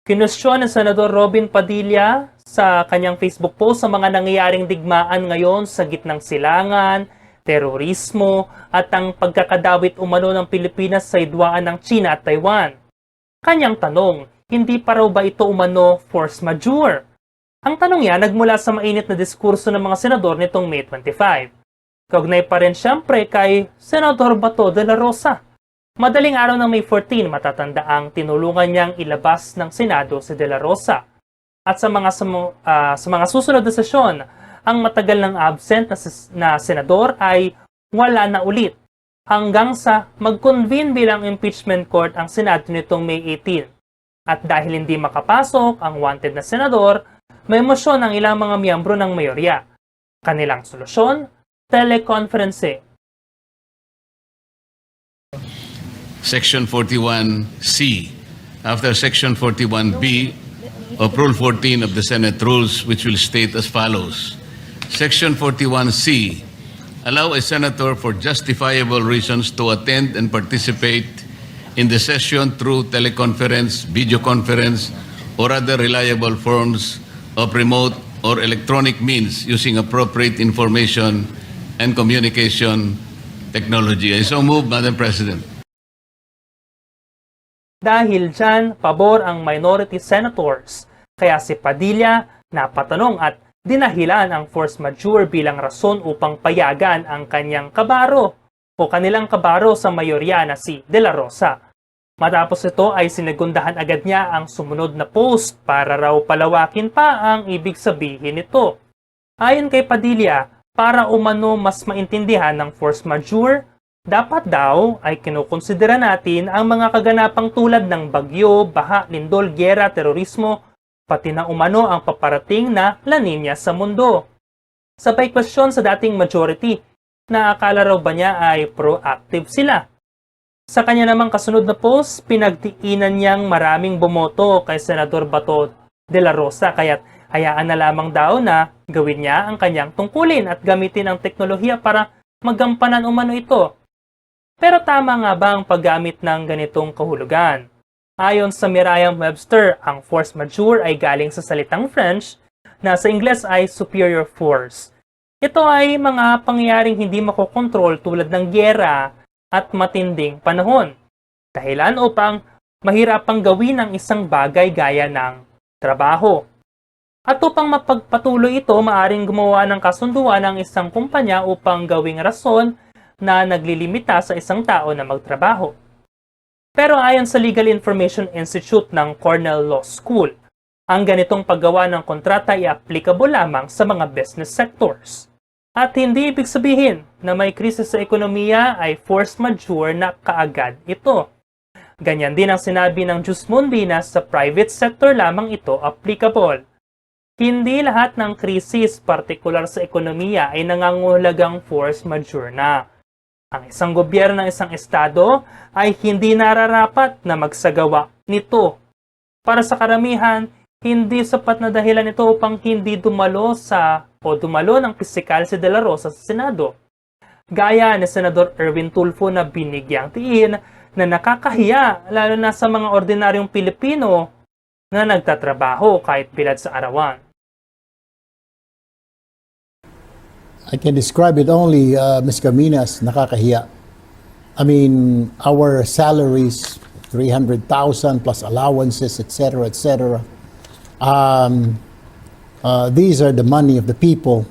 Kinwestiyon ng Senador Robin Padilla sa kanyang Facebook post sa mga nangyayaring digmaan ngayon sa gitnang silangan, terorismo at ang pagkakadawit umano ng Pilipinas sa hidwaan ng China at Taiwan. Kanyang tanong, hindi pa raw ba ito umano force majeure? Ang tanong yan nagmula sa mainit na diskurso ng mga senador nitong May 25. Kaugnay pa rin siyempre kay Senador Bato de la Rosa. Madaling araw ng May 14, matatanda ang tinulungan niyang ilabas ng Senado si De La Rosa. At sa mga susunod na sesyon, ang matagal ng absent na senador ay wala na ulit hanggang sa mag-convene bilang impeachment court ang Senado nitong May 18. At dahil hindi makapasok ang wanted na senador, may mosyon ang ilang mga miyembro ng mayorya. Kanilang solusyon, teleconference. Section 41C. After Section 41B of Rule 14 of the Senate Rules, which will state as follows. Section 41C. Allow a senator for justifiable reasons to attend and participate in the session through teleconference, video conference, or other reliable forms of remote or electronic means using appropriate information and communication technology. I so move, Madam President. Dahil dyan, pabor ang minority senators. Kaya si Padilla napatanong at dinahilan ang force majeure bilang rason upang payagan ang kanyang kabaro o kanilang kabaro sa mayorya na si De La Rosa. Matapos ito ay sinigundahan agad niya ang sumunod na post para raw palawakin pa ang ibig sabihin nito. Ayon kay Padilla, para umano mas maintindihan ng force majeure, dapat daw ay kinukonsidera natin ang mga kaganapang tulad ng bagyo, baha, lindol, gyera, terorismo, pati na umano ang paparating na La Niña sa mundo. Sabay question sa dating majority na akala raw ba niya ay proactive sila. Sa kanya namang kasunod na post, pinagdiinan niyang maraming bumoto kay Senador Bato de la Rosa kaya't hayaan na lamang daw na gawin niya ang kanyang tungkulin at gamitin ang teknolohiya para magampanan umano ito. Pero tama nga ba ang paggamit ng ganitong kahulugan? Ayon sa Merriam-Webster, ang force majeure ay galing sa salitang French na sa Ingles ay superior force. Ito ay mga pangyayaring hindi makokontrol tulad ng gyera at matinding panahon. Dahilan upang mahirapang gawin ang isang bagay gaya ng trabaho. At upang mapagpatuloy ito, maaring gumawa ng kasunduan ng isang kumpanya upang gawing rason na naglilimita sa isang tao na magtrabaho. Pero ayon sa Legal Information Institute ng Cornell Law School, ang ganitong paggawa ng kontrata ay applicable lamang sa mga business sectors. At hindi ibig sabihin na may krisis sa ekonomiya ay force majeure na kaagad ito. Ganyan din ang sinabi ng Jus Mundi na sa private sector lamang ito applicable. Hindi lahat ng krisis, partikular sa ekonomiya, ay nangangahulugang force majeure na. Ang isang gobyerno ng isang estado ay hindi nararapat na magsagawa nito. Para sa karamihan, hindi sapat na dahilan ito upang hindi dumalo ng pisikal si De La Rosa sa Senado. Gaya ni Senador Erwin Tulfo na binigyang tiin na nakakahiya lalo na sa mga ordinaryong Pilipino na nagtatrabaho kahit bilad sa arawan. I can describe it only, Ms. Caminas, nakakahiya. I mean, our salaries, 300,000 plus allowances, etc., etc. These are the money of the people.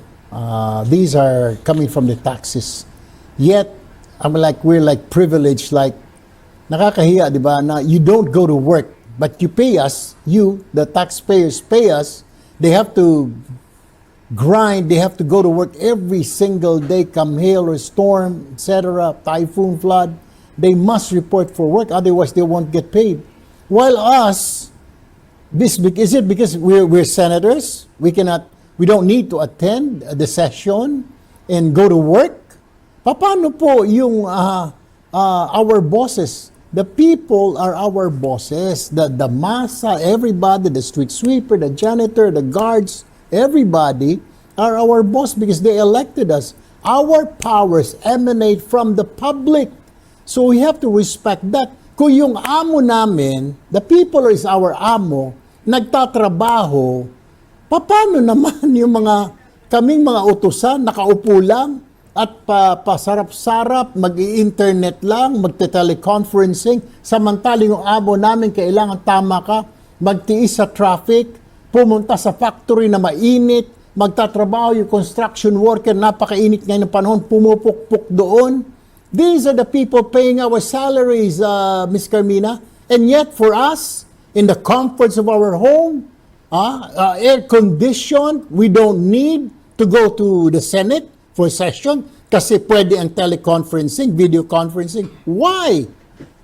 These are coming from the taxes. Yet, we're like privileged, like, nakakahiya, di ba, na you don't go to work, but you pay us, the taxpayers pay us, they have to grind, they have to go to work every single day, come hail or storm, etc., typhoon, flood. They must report for work, otherwise they won't get paid. While us, is it because we're senators? We don't need to attend the session and go to work? Paano po yung our bosses? The people are our bosses. The masa, everybody, the street sweeper, the janitor, the guards, everybody are our boss because they elected us. Our powers emanate from the public. So we have to respect that. Kung yung amo namin, the people is our amo, nagtatrabaho, paano naman yung kaming mga utusan, nakaupo lang at pasarap-sarap, mag-i-internet lang, magte-teleconferencing, samantaling yung amo namin kailangan tama ka, magtiis sa traffic, pumunta sa factory na mainit, magtatrabaho yung construction worker, napakainit ngayon ng panahon, pumupukpuk doon. These are the people paying our salaries, Ms. Carmina. And yet for us, in the comforts of our home, air conditioned, we don't need to go to the Senate for session kasi pwede ang teleconferencing, video conferencing. Why?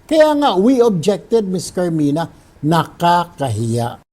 Kaya nga, we objected, Ms. Carmina, nakakahiya.